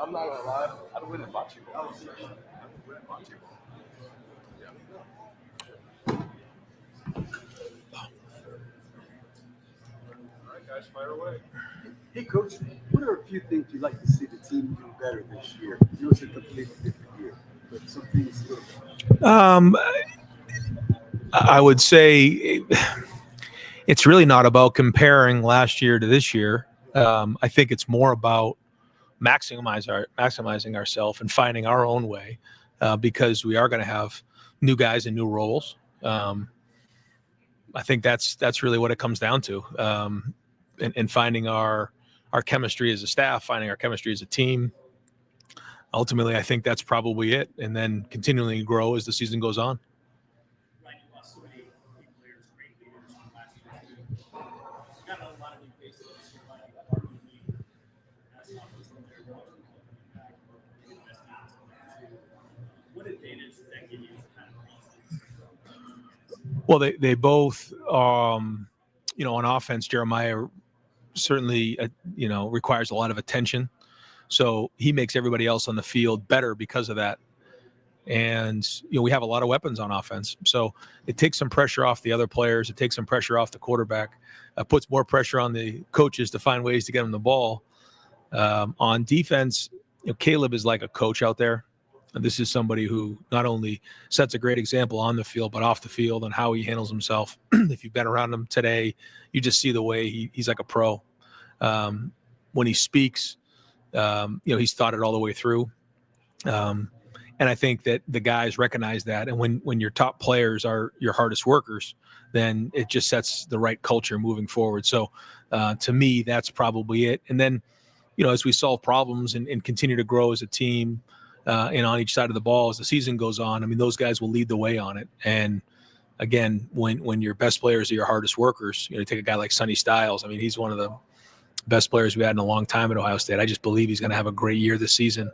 I'm not gonna lie. I'd win in bocce ball. I'd win in bocce ball. All right, guys, fire away. Hey, Coach, what are a few things you'd like to see the team do better this year? It was a completely different year, but some things a little better. I would say it's really not about comparing last year to this year. I think it's more about maximizing ourselves and finding our own way, because we are going to have new guys in new roles. I think that's really what it comes down to, and finding our chemistry as a staff, finding our chemistry as a team. Ultimately, I think that's probably it, and then continually grow as the season goes on. Well, they both, on offense, Jeremiah certainly, requires a lot of attention. So he makes everybody else on the field better because of that. And, we have a lot of weapons on offense. So it takes some pressure off the other players. It takes some pressure off the quarterback. Puts more pressure on the coaches to find ways to get them the ball. On defense, Caleb is like a coach out there. And this is somebody who not only sets a great example on the field, but off the field and how he handles himself. If you've been around him today, you just see the way he's like a pro. When he speaks, he's thought it all the way through. And I think that the guys recognize that. And when your top players are your hardest workers, then it just sets the right culture moving forward. So to me, that's probably it. And then, as we solve problems and continue to grow as a team, and on each side of the ball as the season goes on, I mean, those guys will lead the way on it. And again, when your best players are your hardest workers, you take a guy like Sonny Styles. I mean, he's one of the best players we had in a long time at Ohio State. I just believe he's going to have a great year this season.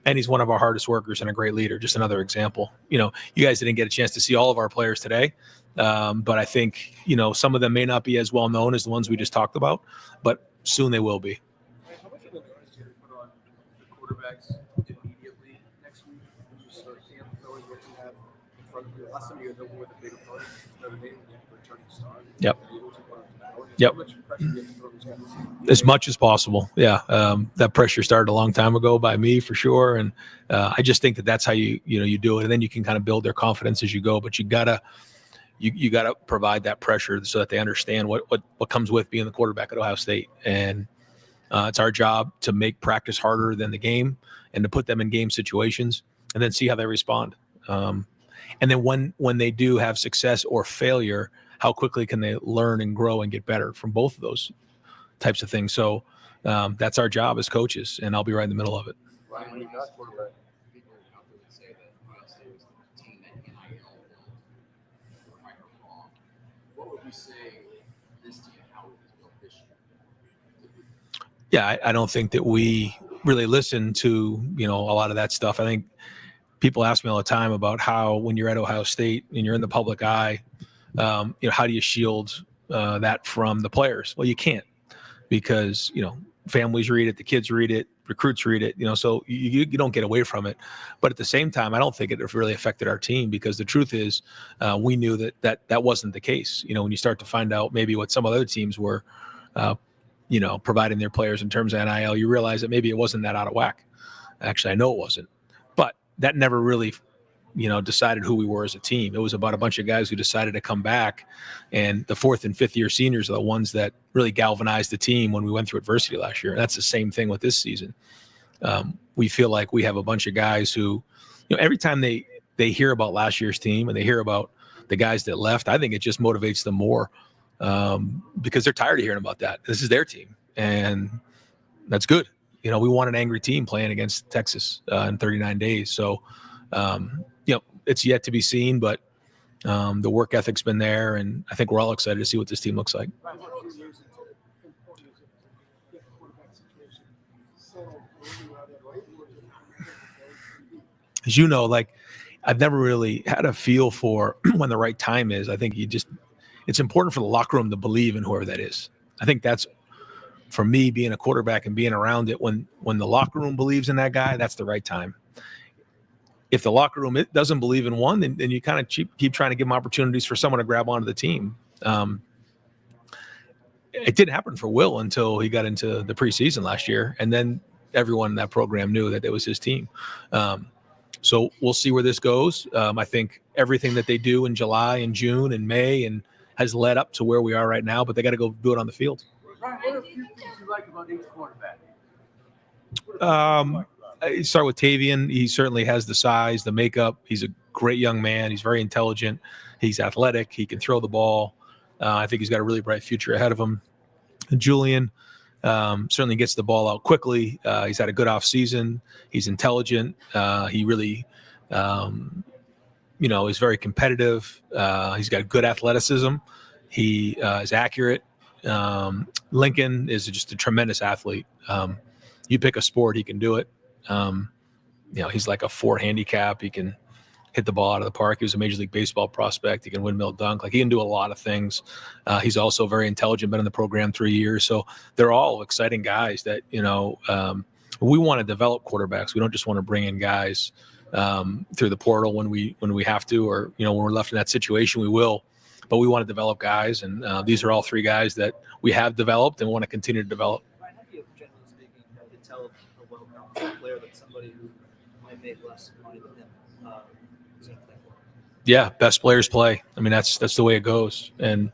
And he's one of our hardest workers and a great leader. Just another example. You guys didn't get a chance to see all of our players today. But I think, some of them may not be as well known as the ones we just talked about, but soon they will be. How much of an onus do you put on the quarterbacks immediately next week when you start camp, knowing what you have in front of you? Last time you had with a big opponent, Notre Dame, returning star. Yep. How much pressure do you have to throw those guys? As much as possible. Yeah. That pressure started a long time ago by me for sure. And I just think that that's how you do it. And then you can kind of build their confidence as you go, but you gotta provide that pressure so that they understand what comes with being the quarterback at Ohio State. And it's our job to make practice harder than the game and to put them in game situations and then see how they respond. And then when they do have success or failure, how quickly can they learn and grow and get better from both of those types of things. So that's our job as coaches, and I'll be right in the middle of it. Ryan, when you got quarterback, people out there would say that Ohio State was the team that NIL built, right or wrong. What would you say this team, how it was built this year? Yeah, I don't think that we really listen to, a lot of that stuff. I think people ask me all the time about how when you're at Ohio State and you're in the public eye, how do you shield that from the players? Well, you can't, because, families read it, the kids read it, recruits read it, so you don't get away from it. But at the same time, I don't think it really affected our team, because the truth is we knew that wasn't the case. When you start to find out maybe what some other teams were, providing their players in terms of NIL, you realize that maybe it wasn't that out of whack. Actually, I know it wasn't. But that never really decided who we were as a team. It was about a bunch of guys who decided to come back, and the 4th and 5th year seniors are the ones that really galvanized the team when we went through adversity last year. And that's the same thing with this season. We feel like we have a bunch of guys who, every time they hear about last year's team and they hear about the guys that left, I think it just motivates them more, because they're tired of hearing about that. This is their team, and that's good. We want an angry team playing against Texas in 39 days. So, it's yet to be seen, but the work ethic's been there, and I think we're all excited to see what this team looks like. As you know, I've never really had a feel for when the right time is. I think it's important for the locker room to believe in whoever that is. I think that's for me, being a quarterback and being around it, when the locker room believes in that guy, that's the right time. If the locker room doesn't believe in one, then you kind of keep trying to give them opportunities for someone to grab onto the team. It didn't happen for Will until he got into the preseason last year, and then everyone in that program knew that it was his team. So we'll see where this goes. I think everything that they do in July and June and May and has led up to where we are right now, but they got to go do it on the field. Ryan, what are a few things you like about each quarterback? I start with Tavian. He certainly has the size, the makeup. He's a great young man. He's very intelligent. He's athletic. He can throw the ball. I think he's got a really bright future ahead of him. And Julian certainly gets the ball out quickly. He's had a good offseason. He's intelligent. He really, is very competitive. He's got good athleticism. He is accurate. Lincoln is just a tremendous athlete. You pick a sport, he can do it. He's like a 4 handicap. He can hit the ball out of the park. He was a Major League Baseball prospect. He can windmill dunk. Like, he can do a lot of things. He's also very intelligent, been in the program 3 years. So they're all exciting guys that, we want to develop quarterbacks. We don't just want to bring in guys through the portal when we have to, or, when we're left in that situation, we will. But we want to develop guys. And these are all 3 guys that we have developed and want to continue to develop. Ryan, how do you, generally speaking, tell a well-balanced player that somebody who might make less money than him is going to play for him? Yeah, best players play. I mean, that's the way it goes. And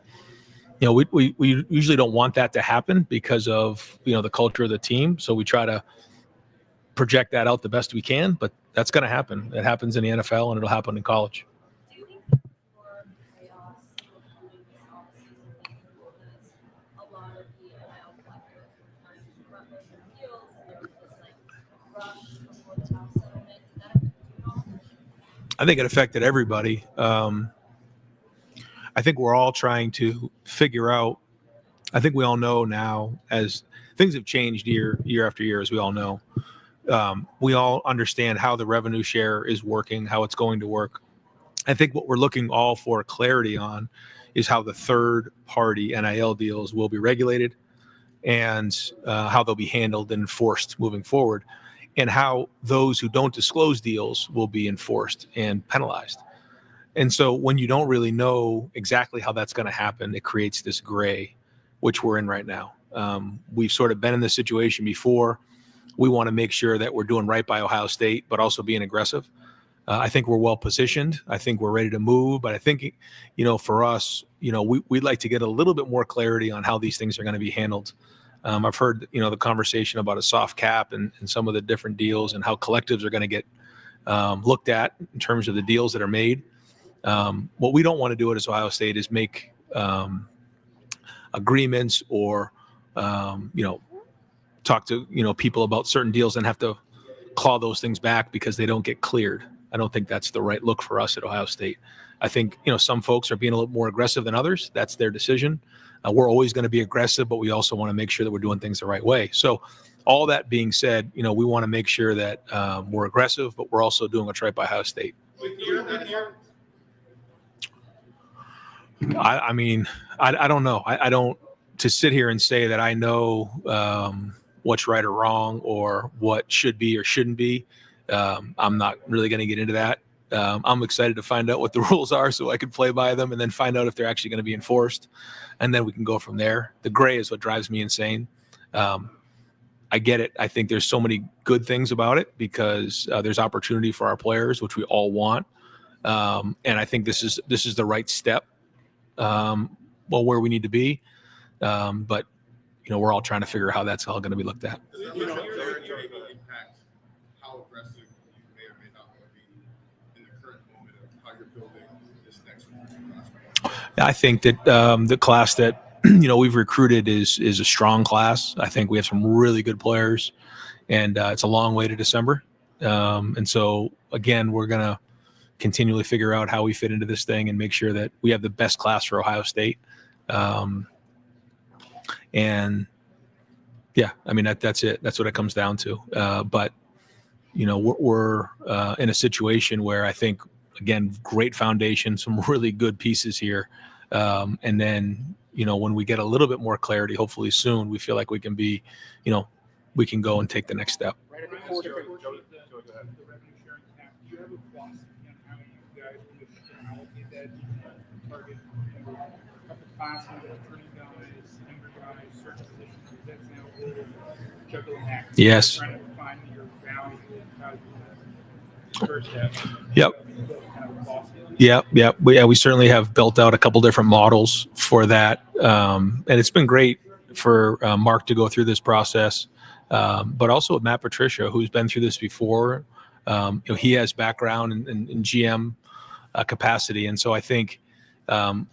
we usually don't want that to happen because of the culture of the team. So we try to project that out the best we can. But that's going to happen. It happens in the NFL, and it'll happen in college. Do you think that for chaos including this offseason because a lot of the NIL collectors were trying to front load their deals and there was this rush before the top settlement? Did that affect you at all? I think it affected everybody. I think we're all trying to figure out. I think we all know now, as things have changed year after year, as we all know. We all understand how the revenue share is working, how it's going to work. I think what we're looking all for clarity on is how the third-party NIL deals will be regulated and how they'll be handled and enforced moving forward, and how those who don't disclose deals will be enforced and penalized. And so when you don't really know exactly how that's going to happen, it creates this gray, which we're in right now. We've sort of been in this situation before. We want to make sure that we're doing right by Ohio State, but also being aggressive. I think we're well positioned. I think we're ready to move. But I think, for us, we'd like to get a little bit more clarity on how these things are going to be handled. I've heard, the conversation about a soft cap and some of the different deals and how collectives are going to get looked at in terms of the deals that are made. What we don't want to do at Ohio State is make agreements or, talk to, people about certain deals and have to claw those things back because they don't get cleared. I don't think that's the right look for us at Ohio State. I think, some folks are being a little more aggressive than others. That's their decision. We're always going to be aggressive, but we also want to make sure that we're doing things the right way. So all that being said, we want to make sure that we're aggressive, but we're also doing what's right by Ohio State. I mean, I don't know. I don't, to sit here and say that I know what's right or wrong or what should be or shouldn't be. I'm not really going to get into that. I'm excited to find out what the rules are so I can play by them and then find out if they're actually going to be enforced. And then we can go from there. The gray is what drives me insane. I get it. I think there's so many good things about it because there's opportunity for our players, which we all want. And I think this is the right step. Where we need to be. But, we're all trying to figure out how that's all going to be looked at. Does that impact how aggressive you may or may not want to be in the current moment of how you're building this next class? I think that the class that, we've recruited is a strong class. I think we have some really good players, and it's a long way to December. And so, again, we're going to continually figure out how we fit into this thing and make sure that we have the best class for Ohio State. And yeah, I mean, that's it. That's what it comes down to. But, we're in a situation where I think, again, great foundation, some really good pieces here. And then, when we get a little bit more clarity, hopefully soon, we feel like we can be, we can go and take the next step. Right, I think four different. Go ahead. The revenue sharing cap, do you have a philosophy on how you guys would allocate that? Target a couple classes, attorney guys, younger guys, certain positions, is that now a little juggling act? Yes. Trying to find your value and how you first step. Yep. Kind of philosophy on that? Yeah. We certainly have built out a couple different models for that. And it's been great for Mark to go through this process. But also with Matt Patricia, who's been through this before. He has background in GM capacity. And so I think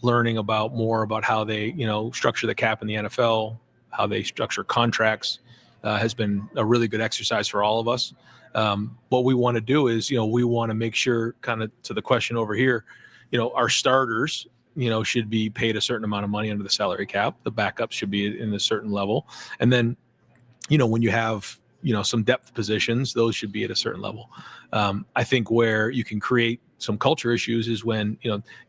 learning more about how they, structure the cap in the NFL, how they structure contracts has been a really good exercise for all of us. What we want to do is, we want to make sure, kind of to the question over here, our starters, should be paid a certain amount of money under the salary cap. The backups should be in a certain level. And then, when you have, some depth positions, those should be at a certain level. I think where you can create some culture issues is when,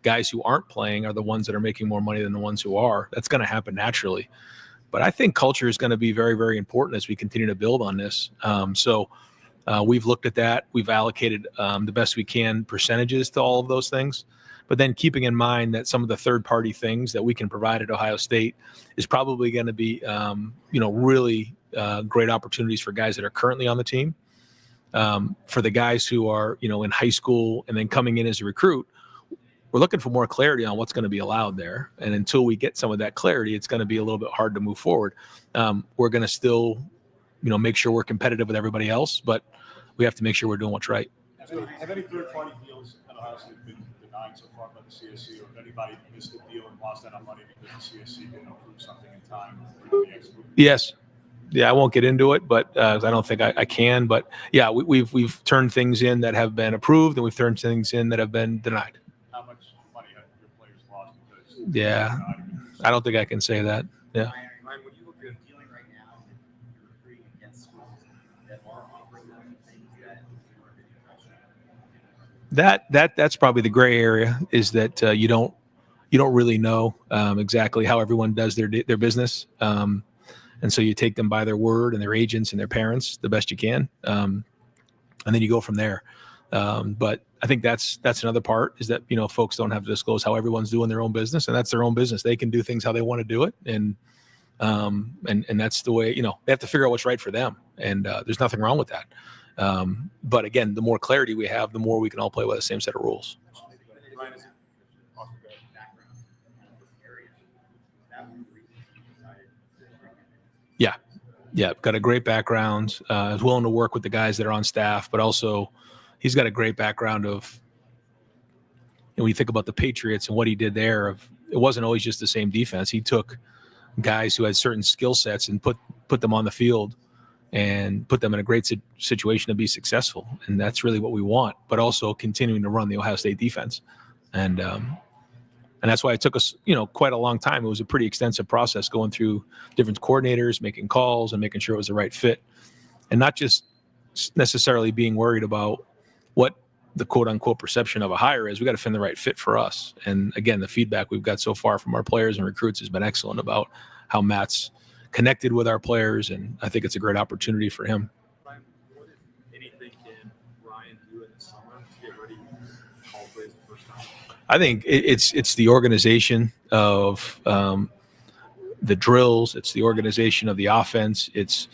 guys who aren't playing are the ones that are making more money than the ones who are. That's going to happen naturally. But I think culture is going to be very, very important as we continue to build on this. So we've looked at that. We've allocated the best we can percentages to all of those things. But then keeping in mind that some of the third-party things that we can provide at Ohio State is probably going to be, really great opportunities for guys that are currently on the team. For the guys who are, in high school and then coming in as a recruit, we're looking for more clarity on what's going to be allowed there. And until we get some of that clarity, it's going to be a little bit hard to move forward. We're going to still, make sure we're competitive with everybody else, but we have to make sure we're doing what's right. Have any third-party deals at Ohio State been denied so far by the CSC, or if anybody missed a deal and lost out on money because the CSC didn't approve something in time for the exit? Yes. Yeah, I won't get into it, but I don't think I can. But yeah, we've turned things in that have been approved, and we've turned things in that have been denied. How much money have your players lost because? Yeah, I don't think I can say that. Yeah. Ryan, when you look at dealing right now, you're recruiting against schools that are offering them things that That's probably the gray area, is that you don't really know exactly how everyone does their business. And so you take them by their word and their agents and their parents the best you can. And then you go from there. But I think that's another part, is that, folks don't have to disclose how everyone's doing their own business, and that's their own business. They can do things how they want to do it. And that's the way, they have to figure out what's right for them. And there's nothing wrong with that. But again, the more clarity we have, the more we can all play by the same set of rules. Yeah, got a great background. Is willing to work with the guys that are on staff, but also he's got a great background of, when you think about the Patriots and what he did there, it wasn't always just the same defense. He took guys who had certain skill sets and put them on the field and put them in a great situation to be successful. And that's really what we want, but also continuing to run the Ohio State defense. And that's why it took us, quite a long time. It was a pretty extensive process going through different coordinators, making calls and making sure it was the right fit, and not just necessarily being worried about what the quote unquote perception of a hire is. We got to find the right fit for us. And again, the feedback we've got so far from our players and recruits has been excellent about how Matt's connected with our players. And I think it's a great opportunity for him. Ryan, what, if anything, can Ryan do in the summer to get ready to call plays the first time? I think it's the organization of the drills. It's the organization of the offense. It's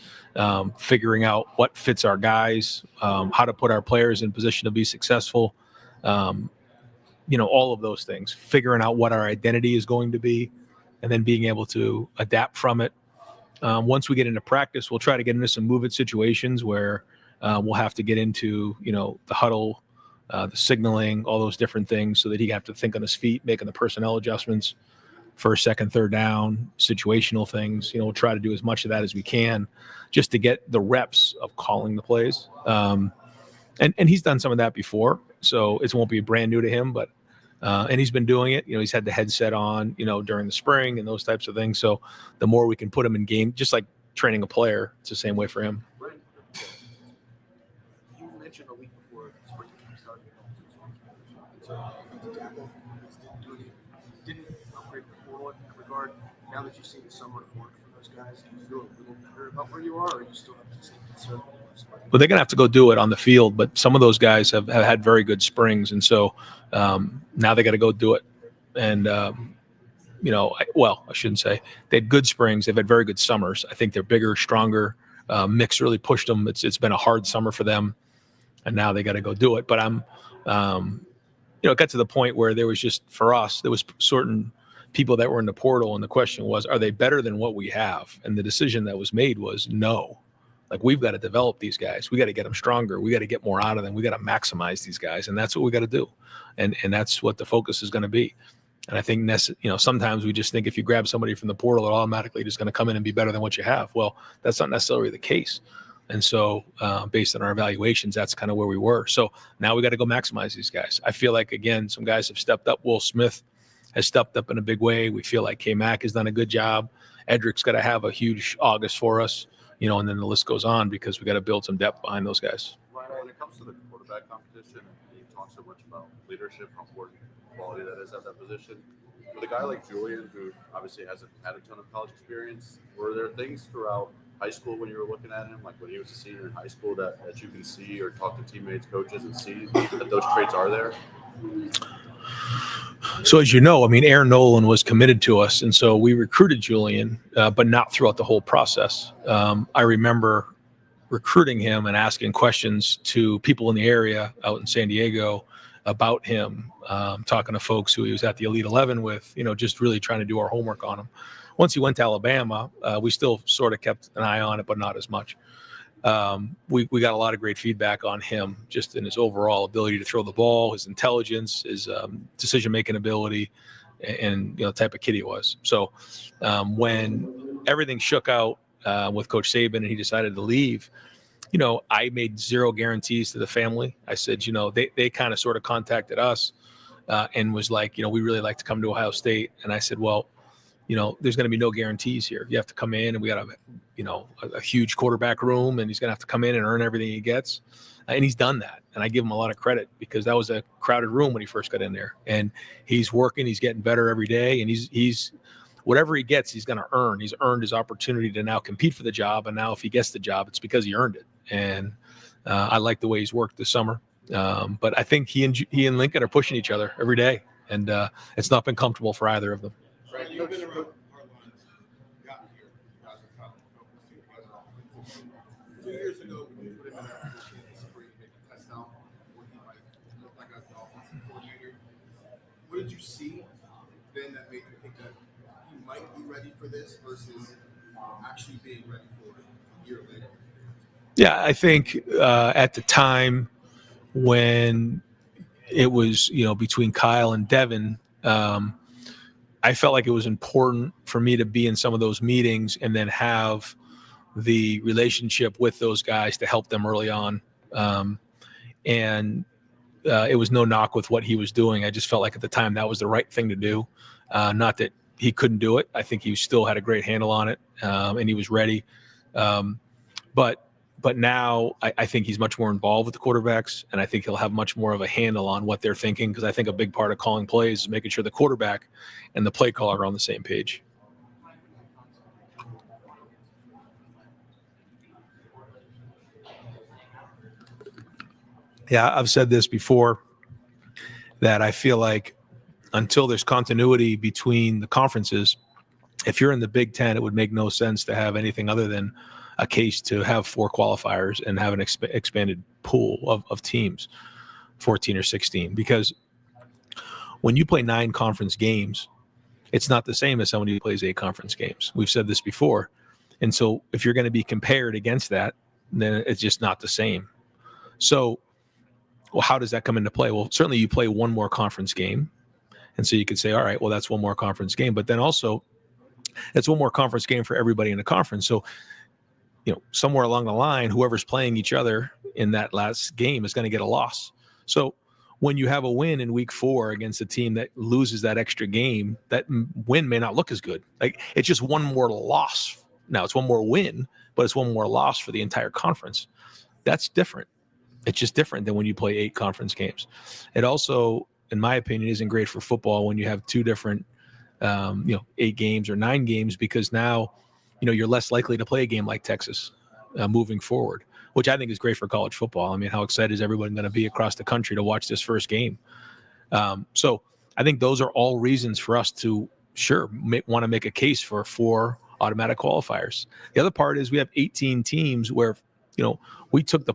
figuring out what fits our guys, how to put our players in position to be successful. All of those things, figuring out what our identity is going to be, and then being able to adapt from it. Once we get into practice, we'll try to get into some move-it situations where we'll have to get into, the huddle, the signaling, all those different things, so that he have to think on his feet, making the personnel adjustments, first, second, third down, situational things. We'll try to do as much of that as we can, just to get the reps of calling the plays. And he's done some of that before, so it won't be brand new to him, but and he's been doing it. He's had the headset on, during the spring and those types of things. So the more we can put him in game, just like training a player, it's the same way for him. Brent, you mentioned a week before spring game started, so offensive tackle didn't upgrade the portal in that regard. Now that you've seen the summer work for those guys, do you feel a little better about where you are, or you still have the same concern? But they're going to have to go do it on the field. But some of those guys have had very good springs, and so now they got to go do it. And I shouldn't say they had good springs. They've had very good summers. I think they're bigger, stronger. Mix really pushed them. It's been a hard summer for them, and now they got to go do it. But it got to the point where there was just, for us, there was certain people that were in the portal, and the question was, are they better than what we have? And the decision that was made was no. Like, we've got to develop these guys. We got to get them stronger. We got to get more out of them. We got to maximize these guys, and that's what we got to do. And that's what the focus is going to be. And I think sometimes we just think if you grab somebody from the portal, they're automatically just going to come in and be better than what you have. Well, that's not necessarily the case. And so based on our evaluations, that's kind of where we were. So now we got to go maximize these guys. I feel like, again, some guys have stepped up. Will Smith has stepped up in a big way. We feel like K-Mac has done a good job. Edric's got to have a huge August for us, and then the list goes on because we got to build some depth behind those guys. Ryan, when it comes to the quarterback competition, and you talk so much about leadership, how important quality that is at that position. With a guy like Julian, who obviously hasn't had a ton of college experience, were there things throughout high school when you were looking at him, like when he was a senior in high school, that you can see or talk to teammates, coaches, and see that those traits are there? So as you know, Aaron Nolan was committed to us, and so we recruited Julian, but not throughout the whole process. I remember recruiting him and asking questions to people in the area out in San Diego about him, talking to folks who he was at the Elite 11 with, just really trying to do our homework on him. Once he went to Alabama, we still sort of kept an eye on it, but not as much. We got a lot of great feedback on him, just in his overall ability to throw the ball, his intelligence, his decision-making ability, and the type of kid he was. So when everything shook out with Coach Saban and he decided to leave, I made zero guarantees to the family. I said, they kind of sort of contacted us and was like, we really like to come to Ohio State. And I said, well, there's going to be no guarantees here. You have to come in, and we got a huge quarterback room, and he's going to have to come in and earn everything he gets. And he's done that. And I give him a lot of credit because that was a crowded room when he first got in there. And he's working, he's getting better every day. And he's whatever he gets, he's going to earn. He's earned his opportunity to now compete for the job. And now if he gets the job, it's because he earned it. And I like the way he's worked this summer. But I think he and Lincoln are pushing each other every day. And it's not been comfortable for either of them. Right, you've been around our lines, gotten here. You guys are top. 2 years ago, when you put him in that position in the spring, make a test out, what he might look like as the offensive coordinator. What did you see then that made you think that he might be ready for this versus actually being ready for it a year later? Yeah, I think at the time when it was, between Kyle and Devin, I felt like it was important for me to be in some of those meetings and then have the relationship with those guys to help them early on. And it was no knock with what he was doing. I just felt like at the time that was the right thing to do. Not that he couldn't do it. I think he still had a great handle on it, and he was ready. But now I think he's much more involved with the quarterbacks, and I think he'll have much more of a handle on what they're thinking, because I think a big part of calling plays is making sure the quarterback and the play caller are on the same page. Yeah, I've said this before, that I feel like until there's continuity between the conferences, if you're in the Big Ten, it would make no sense to have anything other than a case to have 4 qualifiers and have an expanded pool of teams, 14 or 16. Because when you play 9 conference games, it's not the same as somebody who plays 8 conference games. We've said this before. And so if you're going to be compared against that, then it's just not the same. So, well, how does that come into play? Well, certainly you play one more conference game. And so you could say, all right, well, that's one more conference game. But then also, it's one more conference game for everybody in the conference. So, somewhere along the line, whoever's playing each other in that last game is going to get a loss. So when you have a win in week 4 against a team that loses that extra game, that win may not look as good. Like, it's just one more loss. Now it's one more win, but it's one more loss for the entire conference. That's different. It's just different than when you play 8 conference games. It also, in my opinion, isn't great for football when you have 2 different 8 games or 9 games, because now, you're less likely to play a game like Texas moving forward, which I think is great for college football. I mean, how excited is everyone going to be across the country to watch this first game? So I think those are all reasons for us to want to make a case for 4 automatic qualifiers. The other part is we have 18 teams where, we took the,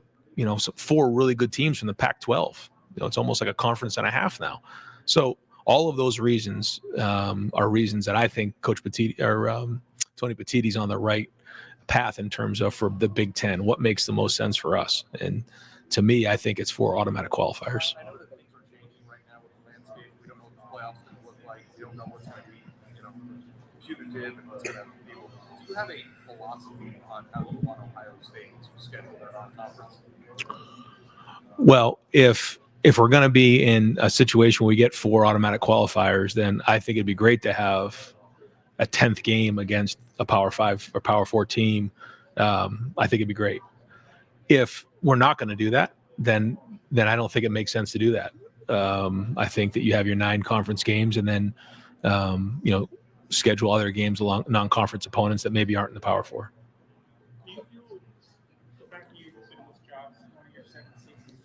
4 really good teams from the Pac-12. It's almost like a conference and a half now. So all of those reasons are reasons that I think Coach Petiti or Tony Petiti's on the right path in terms of for the Big Ten, what makes the most sense for us. And to me, I think it's 4 automatic qualifiers. I know that things are changing right now with the landscape. We don't know what the playoffs going to look like. We don't know what's going to be, punitive and what's going to be. Do you have a philosophy on how you want Ohio State to schedule their non-conference? Well, if we're going to be in a situation where we get 4 automatic qualifiers, then I think it'd be great to have a 10th game against a Power 5 or Power 4 team. I think it'd be great. If we're not going to do that, then I don't think it makes sense to do that. I think that you have your 9 conference games and then, schedule other games along non-conference opponents that maybe aren't in the Power 4. Do you feel the fact that you've been in this job since one of your 7 seasons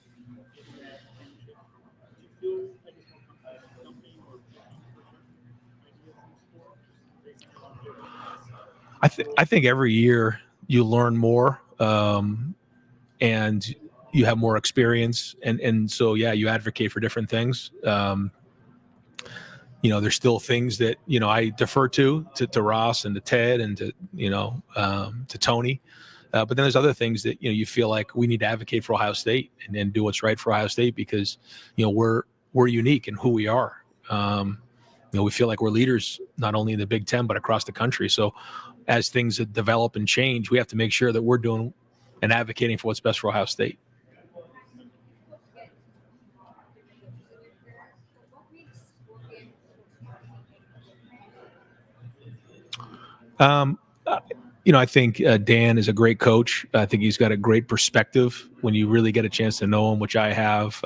in that championship, do you feel like it's more competitive company or I think every year you learn more, and you have more experience, and so you advocate for different things. There's still things that I defer to Ross and to Ted and to Tony, but then there's other things that you feel like we need to advocate for Ohio State and do what's right for Ohio State because we're unique in who we are. We feel like we're leaders not only in the Big Ten but across the country. So as things develop and change, we have to make sure that we're doing and advocating for what's best for Ohio State. I think Dan is a great coach. I think he's got a great perspective when you really get a chance to know him, which I have.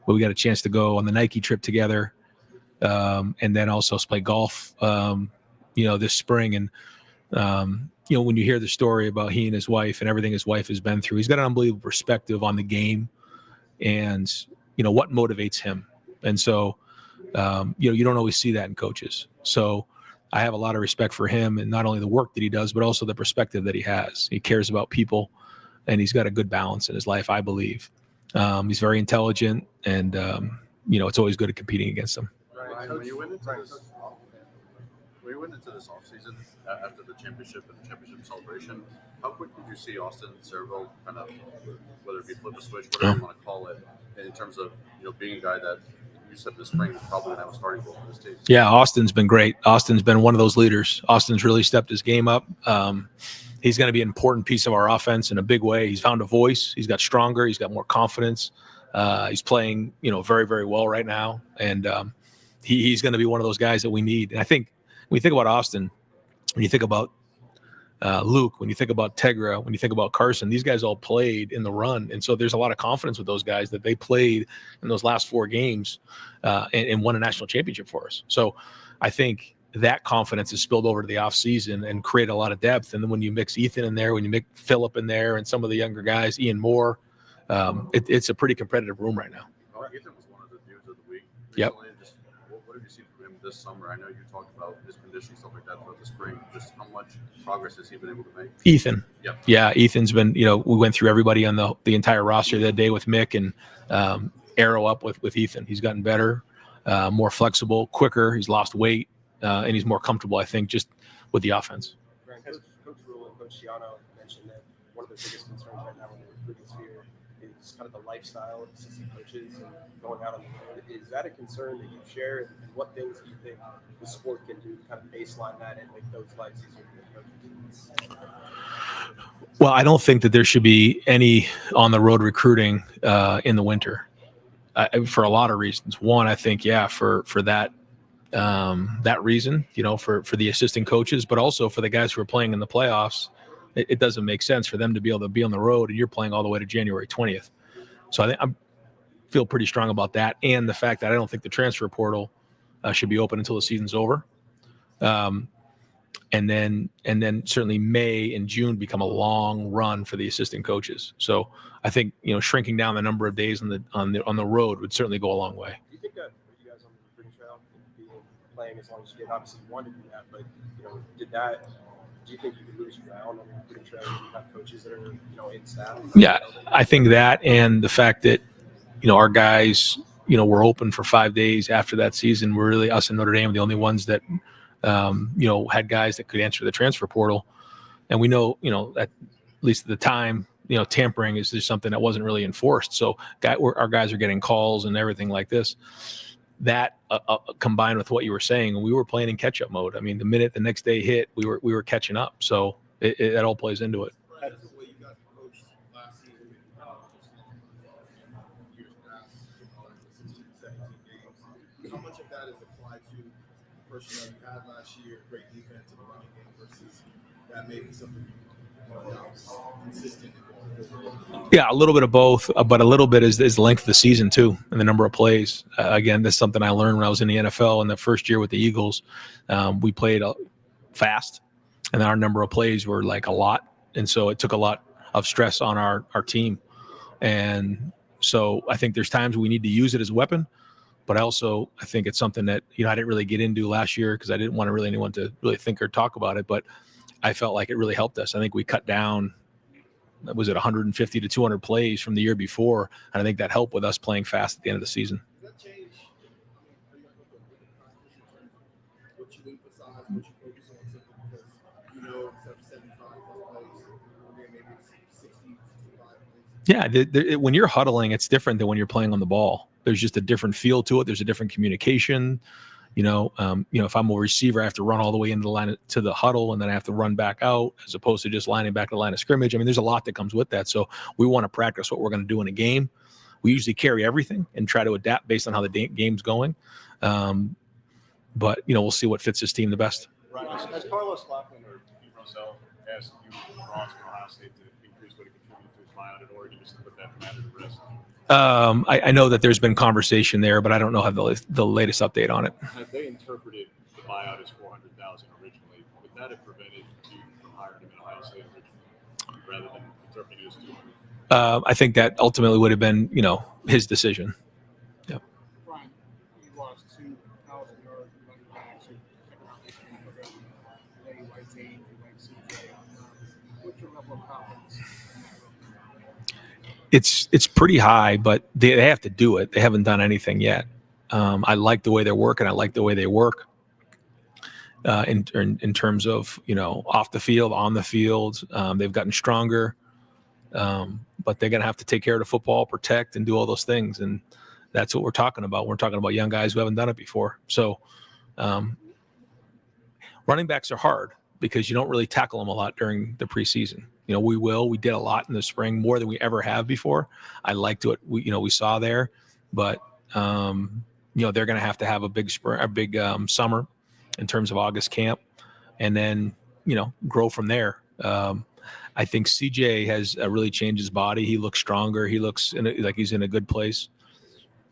We got a chance to go on the Nike trip together, and then also play golf, this spring. And, when you hear the story about he and his wife and everything his wife has been through, he's got an unbelievable perspective on the game and, what motivates him. And so, you don't always see that in coaches. So I have a lot of respect for him and not only the work that he does, but also the perspective that he has. He cares about people and he's got a good balance in his life, I believe. He's very intelligent and, it's always good at competing against him. Ryan, when you went into this offseason after the championship and the championship celebration, how quick did you see Austin Servo kind of, whether it be flip a switch, whatever you want to call it, in terms of being a guy that you said this spring is probably going to have a starting role for this team? Yeah, Austin's been great. Austin's been one of those leaders. Austin's really stepped his game up. He's going to be an important piece of our offense in a big way. He's found a voice. He's got stronger. He's got more confidence. He's playing, very, very well right now. And he's going to be one of those guys that we need. And I think when you think about Austin, when you think about Luke, when you think about Tegra, when you think about Carson, these guys all played in the run. And so there's a lot of confidence with those guys that they played in those last 4 games and won a national championship for us. So I think that confidence has spilled over to the offseason and created a lot of depth. And then when you mix Ethan in there, when you mix Phillip in there and some of the younger guys, Ian Moore, it's a pretty competitive room right now. Well, Ethan was one of the dudes of the week. Yep. Just, what have you seen from him this summer? I know you talked about his conditioning, stuff like that throughout the spring. Just how much progress has he been able to make? Ethan. Yep. Yeah, Ethan's been, we went through everybody on the entire roster that day with Mick and arrow up with Ethan. He's gotten better, more flexible, quicker. He's lost weight, and he's more comfortable, I think, just with the offense. Coach Rule and Coach Ciano mentioned that one of the biggest concerns right now in the recruiting sphere is kind of the lifestyle of assistant coaches and going out on the road. Is that a concern that you share? And what things do you think the sport can do to kind of baseline that and make those lives easier for the coaches? Well, I don't think that there should be any on-the-road recruiting in the winter for a lot of reasons. One, I think, for that reason, for the assistant coaches, but also for the guys who are playing in the playoffs, it doesn't make sense for them to be able to be on the road and you're playing all the way to January 20th. So I feel pretty strong about that. And the fact that I don't think the transfer portal should be open until the season's over. And then certainly May and June become a long run for the assistant coaches. So I think, shrinking down the number of days on the road would certainly go a long way. Do you think that for you guys on the recruiting trail, playing as long as you did, obviously you wanted to do that, but do you think you could lose ground on the recruiting trail when you have coaches that are in staff? Yeah, I think that, and the fact that our guys were open for 5 days after that season. We're really, us and Notre Dame, the only ones that had guys that could enter the transfer portal. And we know, at least at the time, tampering is just something that wasn't really enforced. So our guys are getting calls and everything like this. That combined with what you were saying, we were playing in catch-up mode. I mean, the minute the next day hit, we were catching up. So it all plays into it. Right, the way you guys approached last season, years past, 16, 17 games. How much of that is applied to personnel you had last year, great defense in the running game, versus that may be something consistent? Yeah, a little bit of both, but a little bit is the length of the season too, and the number of plays. Again, that's something I learned when I was in the NFL in the first year with the Eagles. We played fast, and then our number of plays were like a lot, and so it took a lot of stress on our team. And so I think there's times we need to use it as a weapon, but I think it's something that I didn't really get into last year because I didn't want anyone to really think or talk about it, but I felt like it really helped us. I think we cut down, was it 150 to 200 plays from the year before, and I think that helped with us playing fast at the end of the season. Does that change? What you emphasize, what you focus on, simply because instead of 75 plays, maybe it's 60, 65 plays? Yeah, when you're huddling, it's different than when you're playing on the ball. There's just a different feel to it. There's a different communication. If I'm a receiver, I have to run all the way into the line to the huddle, and then I have to run back out as opposed to just lining back to the line of scrimmage. I mean, there's a lot that comes with that. So we want to practice what we're going to do in a game. We usually carry everything and try to adapt based on how the game's going. But we'll see what fits his team the best. Right. As Carlos Laughlin or Pete Rozelle asked you, Ross from Ohio State, to increase what he contributed to his buyout at Oregon, just to put that matter to rest. I know that there's been conversation there, but I don't know the latest update on it. If they interpreted the buyout as $400,000 originally, would that have prevented you from hiring him in Ohio State originally, rather than interpreting it as $200,000? I think that ultimately would have been, his decision. Yeah. Brian, you lost 2,000-yard running backs who second round this week already. Today, you like Zane, you like CJ. What's your level of confidence in that room? It's pretty high, but they have to do it. They haven't done anything yet. I like the way they're working. I like the way they work in terms of, off the field, on the field. They've gotten stronger, but they're going to have to take care of the football, protect, and do all those things. And that's what we're talking about. We're talking about young guys who haven't done it before. So running backs are hard because you don't really tackle them a lot during the preseason. We did a lot in the spring, more than we ever have before. I liked what we saw there, but they're going to have a big summer in terms of August camp, and then grow from there. I think CJ has really changed his body. He looks stronger. He looks like he's in a good place.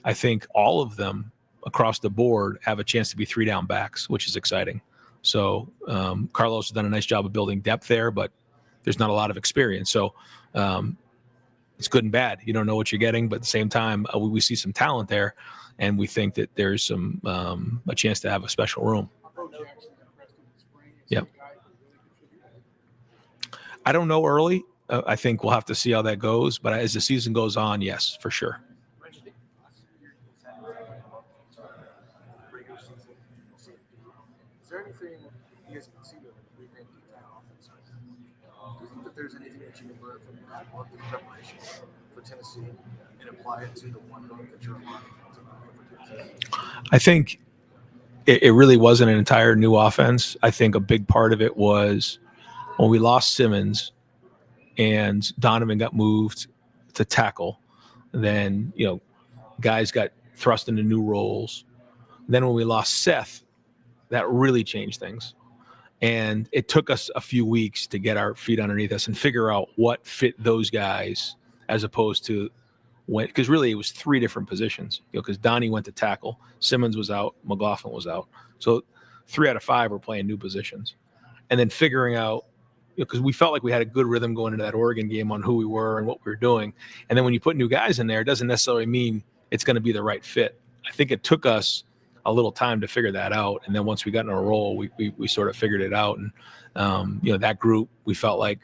I think all of them across the board have a chance to be 3-down backs, which is exciting. So Carlos has done a nice job of building depth there, but there's not a lot of experience. So it's good and bad. You don't know what you're getting, but at the same time, we see some talent there, and we think that there's some a chance to have a special room. Yeah. I don't know early. I think we'll have to see how that goes. But as the season goes on, yes, for sure. Is there anything you guys can see to rethink the entire offense? Do you think that there's anything that you can learn from that month of preparation for Tennessee and apply it to the 1 month that you're allowed to Tennessee? I think it really wasn't an entire new offense. I think a big part of it was when we lost Simmons and Donovan got moved to tackle, then, guys got thrust into new roles. Then when we lost Seth, that really changed things. And it took us a few weeks to get our feet underneath us and figure out what fit those guys, as opposed to because really it was 3 different positions, because Donnie went to tackle, Simmons was out, McLaughlin was out. So 3 out of 5 were playing new positions, and then figuring out, because we felt like we had a good rhythm going into that Oregon game on who we were and what we were doing. And then when you put new guys in there, it doesn't necessarily mean it's going to be the right fit. I think it took us a little time to figure that out. And then once we got in a role, we sort of figured it out. And, that group, we felt like,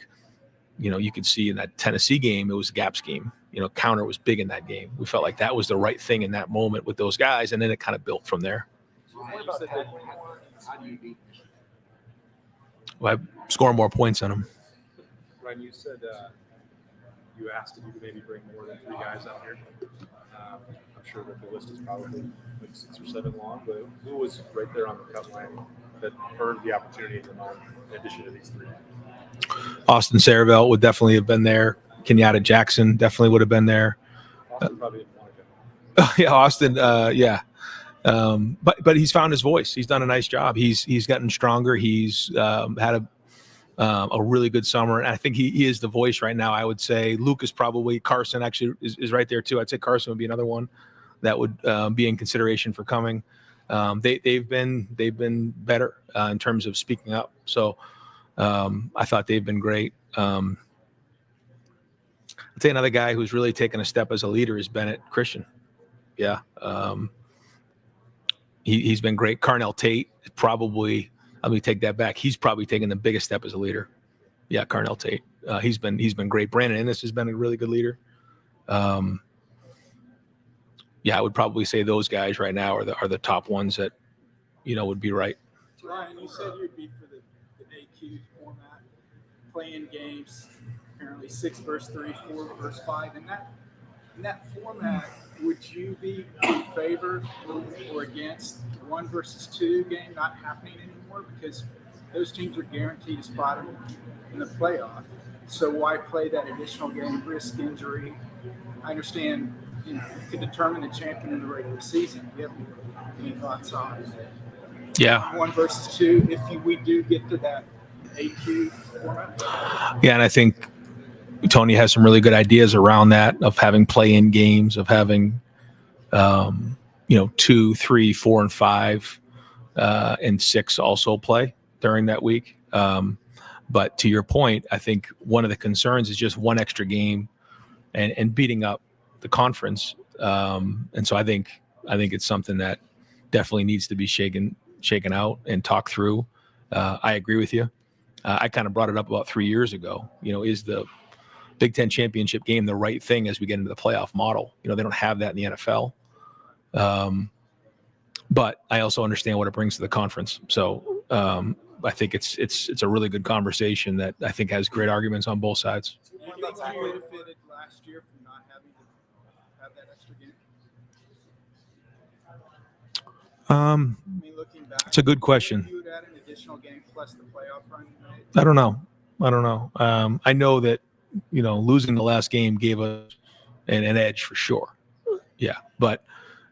you could see in that Tennessee game, it was a gap scheme. Counter was big in that game. We felt like that was the right thing in that moment with those guys. And then it kind of built from there. How do you beat? By scoring more points on them. Ryan, you said you asked if you could maybe bring more than 3 guys out here. I'm sure that the list is probably like 6 or 7 long, but who was right there on the cut line that earned the opportunity in the moment in addition to these 3? Austin Saravelt would definitely have been there. Kenyatta Jackson definitely would have been there. Austin probably didn't want to go. Yeah, Austin. Yeah. But he's found his voice. He's done a nice job. He's gotten stronger. He's had a really good summer, and I think he is the voice right now. I would say Luke is probably, Carson actually is right there too. I'd say Carson would be another one that would be in consideration for coming. They've been better in terms of speaking up. So I thought they've been great. I'd say another guy who's really taken a step as a leader is Bennett Christian. Yeah. He's been great. Carnell Tate probably, let me take that back. He's probably taken the biggest step as a leader. Yeah, Carnell Tate. He's been great. Brandon Ennis has been a really good leader. Yeah, I would probably say those guys right now are the top ones that would be right. Ryan, you said you'd be for the AQ format, playing games, apparently 6 versus 3, 4 versus 5. In that format, would you be in favor or against 1 versus 2 game not happening anymore? Because those teams are guaranteed a spot in the playoff. So why play that additional game, risk injury? I understand you could determine the champion in the regular season. Do you have any thoughts on it? Yeah. 1 versus 2 if we do get to that AQ format? Yeah, and I think Tony has some really good ideas around that, of having play-in games, of having 2, 3, 4, and 5 and 6 also play during that week. But to your point, I think one of the concerns is just one extra game and beating up the conference. And so I think it's something that definitely needs to be shaken out and talked through. I agree with you. I kind of brought it up about 3 years ago. Is the Big Ten championship game the right thing as we get into the playoff model? They don't have that in the NFL. But I also understand what it brings to the conference. So I think it's a really good conversation that I think has great arguments on both sides. Do you think you benefited last year from not having to have that extra game? I mean, looking back, It's a good question. You would add an additional game plus the playoff run. I don't know. I know that losing the last game gave us an edge for sure. Yeah, but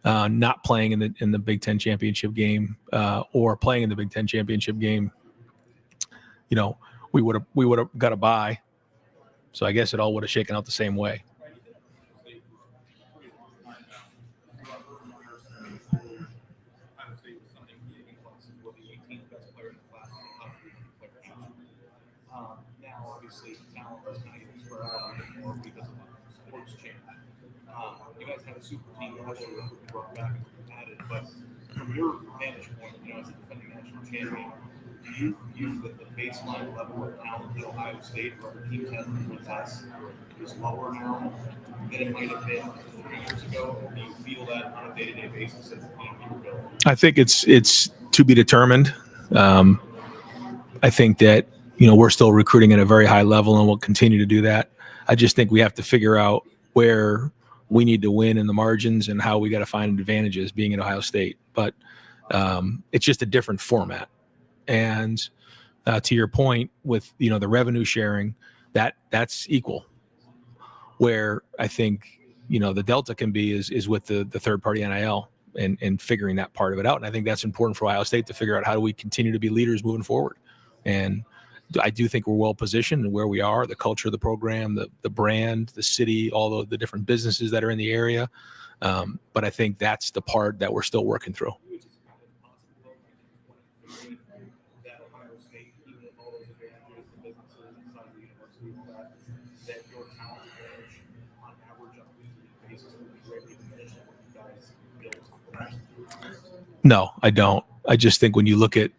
not playing in the Big Ten championship game or playing in the Big Ten championship game, we would have got a bye. So I guess it all would have shaken out the same way. Now, obviously, talent is kind of getting spread out a bit more because of sports change. You guys had a super team last year who brought back and added, but from your vantage point, as a defending national champion, do you view that the baseline level of talent that Ohio State or other teams have to possess is lower now than it might have been 3 years ago? Do you feel that on a day-to-day basis as a team you're building? I think it's to be determined. I think that we're still recruiting at a very high level, and we'll continue to do that. I just think we have to figure out where we need to win in the margins and how we got to find advantages being at Ohio State. But it's just a different format. And to your point with the revenue sharing, that's equal. Where I think the delta can be is with the third party NIL and figuring that part of it out. And I think that's important for Ohio State to figure out how do we continue to be leaders moving forward. And I do think we're well positioned and where we are, the culture of the program, the brand, the city, all the different businesses that are in the area. But I think that's the part that we're still working through. prove that your talent advantage on average on a weekly basis would be greatly diminished than what you guys built the last 2 years? No, I don't. I just think when you look at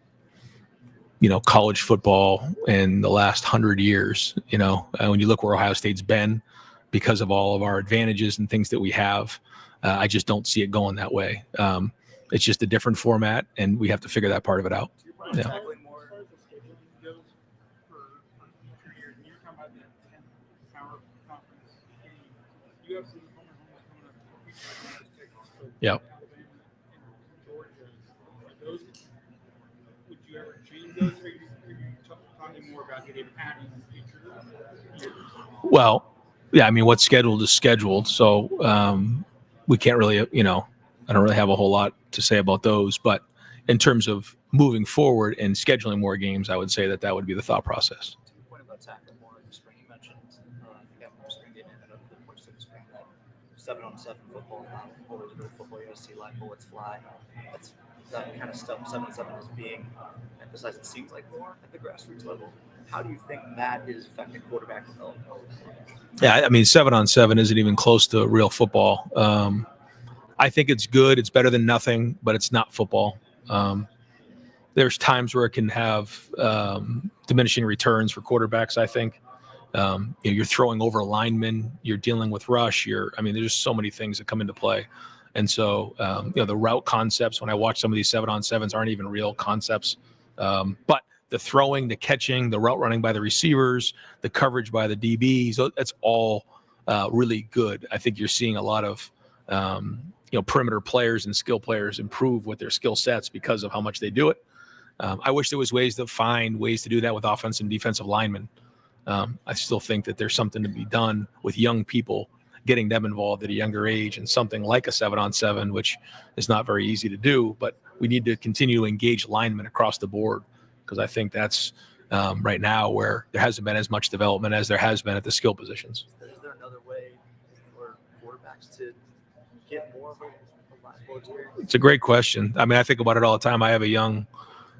college football in the last 100 years, when you look where Ohio State's been because of all of our advantages and things that we have, I just don't see it going that way. It's just a different format, and we have to figure that part of it out. Yeah. Tackling more as far as the scheduling goes for future years. When you're talking about that 10 power conference game, you have some home and homes coming up. Yep. Alabama and Georgia. Are those, would you ever change those? Or are you talking more about getting added in the future years? Well, yeah, I mean, what's scheduled is scheduled. So we can't really, I don't really have a whole lot to say about those. But in terms of moving forward and scheduling more games, I would say that would be the thought process. To your point about tackling more in the spring, you mentioned you got more spring game and another good point to the spring that 7-on-7 football, not always real football. You got to see live bullets fly. That's that kind of stuff. 7-on-7 is being emphasized. It seems like more at the grassroots level. How do you think that is affecting quarterback development? Yeah, I mean, 7-on-7 isn't even close to real football. I think it's good. It's better than nothing, but it's not football. There's times where it can have diminishing returns for quarterbacks, I think. You're throwing over linemen. You're dealing with rush. There's just so many things that come into play. And so, the route concepts, when I watch some of these 7-on-7s, aren't even real concepts. But the throwing, the catching, the route running by the receivers, the coverage by the DBs, that's all really good. I think you're seeing a lot of perimeter players and skill players improve with their skill sets because of how much they do it. I wish there was ways to do that with offensive and defensive linemen. I still think that there's something to be done with young people, getting them involved at a younger age, and something like a 7-on-7, which is not very easy to do, but we need to continue to engage linemen across the board, because I think that's right now where there hasn't been as much development as there has been at the skill positions. Is there another way for quarterbacks to get more of a live ball experience? It's a great question. I mean, I think about it all the time. I have a young,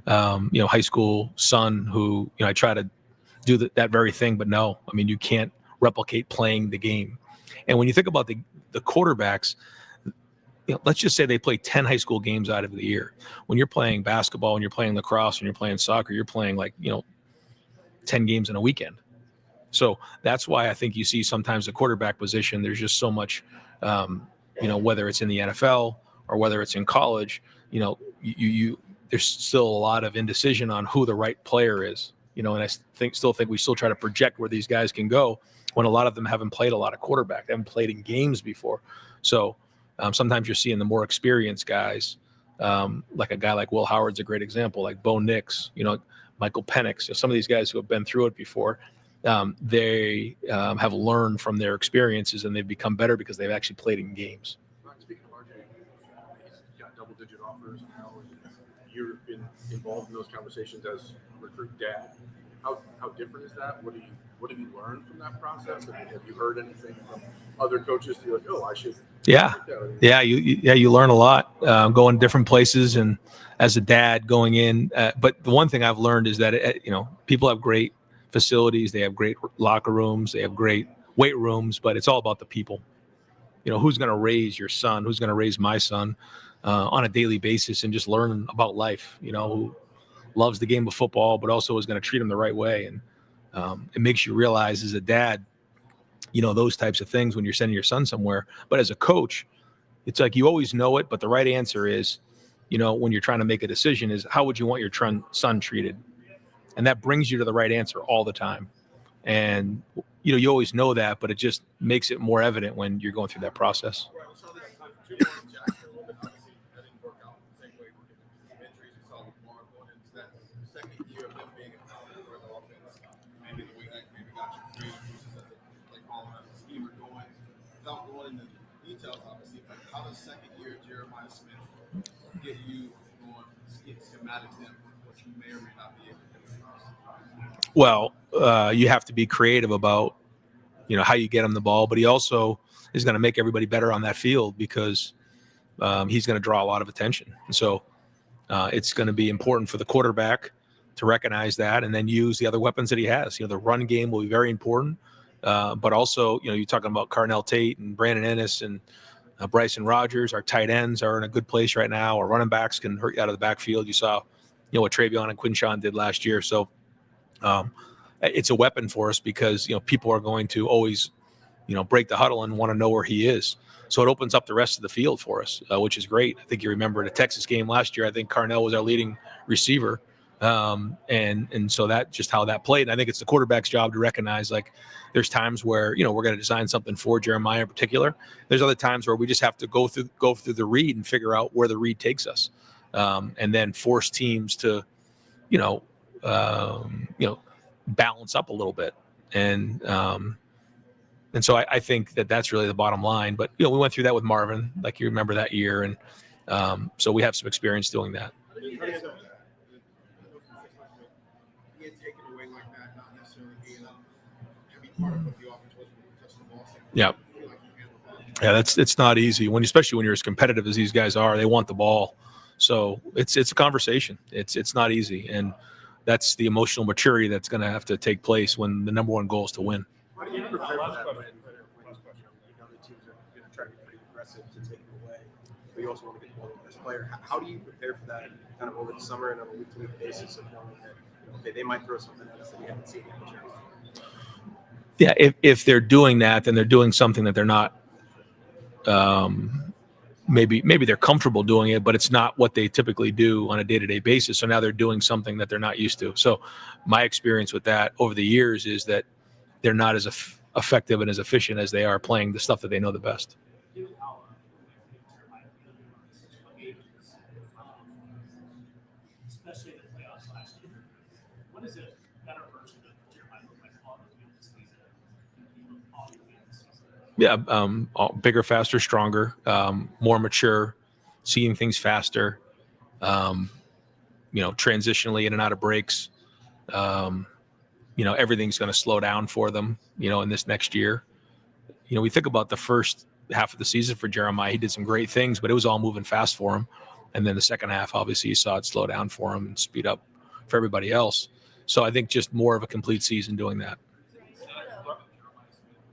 high school son who, I try to do that very thing, but no, I mean, you can't replicate playing the game. And when you think about the quarterbacks, let's just say they play 10 high school games out of the year. When you're playing basketball, when you're playing lacrosse, when you're playing soccer, you're playing 10 games in a weekend. So that's why I think you see sometimes the quarterback position, there's just so much, whether it's in the NFL or whether it's in college, there's still a lot of indecision on who the right player is, and I still think we still try to project where these guys can go when a lot of them haven't played a lot of quarterback. They haven't played in games before. So sometimes you're seeing the more experienced guys, like a guy like Will Howard's a great example, like Bo Nix, Michael Penix, some of these guys who have been through it before. They have learned from their experiences, and they've become better because they've actually played in games. Speaking of RJ, he's got double-digit offers now. You're involved in those conversations as recruit dad. How different is that? What have you learned from that process? I mean, have you heard anything from other coaches? You're like, oh, I should. Yeah. You learn a lot going different places, and as a dad going in. But the one thing I've learned is that people have great facilities, they have great locker rooms, they have great weight rooms, but it's all about the people. Who's going to raise your son? Who's going to raise my son on a daily basis and just learn about life? Who loves the game of football, but also is going to treat him the right way. And it makes you realize as a dad, those types of things when you're sending your son somewhere. But as a coach, it's like you always know it, but the right answer is, when you're trying to make a decision, is how would you want your son treated? And that brings you to the right answer all the time. And, you always know that, but it just makes it more evident when you're going through that process. How does second year Jeremiah Smith get you going schematics in what you may or may not be able to do? Well, you have to be creative about, how you get him the ball, but he also is going to make everybody better on that field because he's going to draw a lot of attention. And so it's going to be important for the quarterback to recognize that and then use the other weapons that he has. The run game will be very important, but also, you're talking about Carnell Tate and Brandon Ennis and Bryson Rogers. Our tight ends are in a good place right now. Our running backs can hurt you out of the backfield. You saw, what Travion and Quinshawn did last year. So it's a weapon for us because, people are going to always, break the huddle and want to know where he is. So it opens up the rest of the field for us, which is great. I think you remember the Texas game last year. I think Carnell was our leading receiver. And so that just how that played. And I think it's the quarterback's job to recognize, like, there's times where, we're going to design something for Jeremiah in particular. There's other times where we just have to go through the read and figure out where the read takes us. And then force teams to, balance up a little bit. And so I think that's really the bottom line. But, we went through that with Marvin, like you remember that year. And so we have some experience doing that. Being taken away like that, not necessarily being a heavy part of what the offense was when you touch the ball. Yeah. Yeah, it's not easy especially when you're as competitive as these guys are. They want the ball. So it's a conversation. It's not easy. And that's the emotional maturity that's going to have to take place when the number one goal is to win. How do you prepare for that when the teams are going to try to be pretty aggressive to take it away, but you also want to get the ball to the best player? How do you prepare for that kind of over the summer and on a week-to-week basis of knowing that, okay, they might throw something at us that we haven't seen yet? Yeah, if they're doing that, then they're doing something that they're not. Maybe they're comfortable doing it, but it's not what they typically do on a day-to-day basis. So now they're doing something that they're not used to. So my experience with that over the years is that they're not as effective and as efficient as they are playing the stuff that they know the best. Especially in the playoffs last year. What is a better version of Jeremiah look like on the field this season? Yeah, bigger, faster, stronger, more mature, seeing things faster, transitionally in and out of breaks. Everything's going to slow down for them, in this next year. We think about the first half of the season for Jeremiah. He did some great things, but it was all moving fast for him. And then the second half, obviously, you saw it slow down for him and speed up for everybody else. So I think just more of a complete season doing that.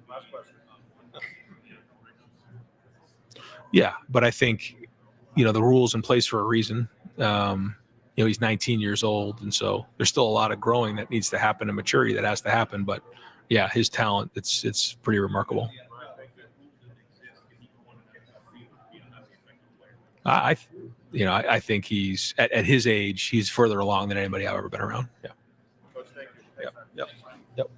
Last question. Yeah, but I think, the rule's in place for a reason. He's 19 years old, and so there's still a lot of growing that needs to happen and maturity that has to happen. But yeah, his talent, it's pretty remarkable. I think he's at his age, he's further along than anybody I've ever been around. Yeah. Coach, thank you. Yep.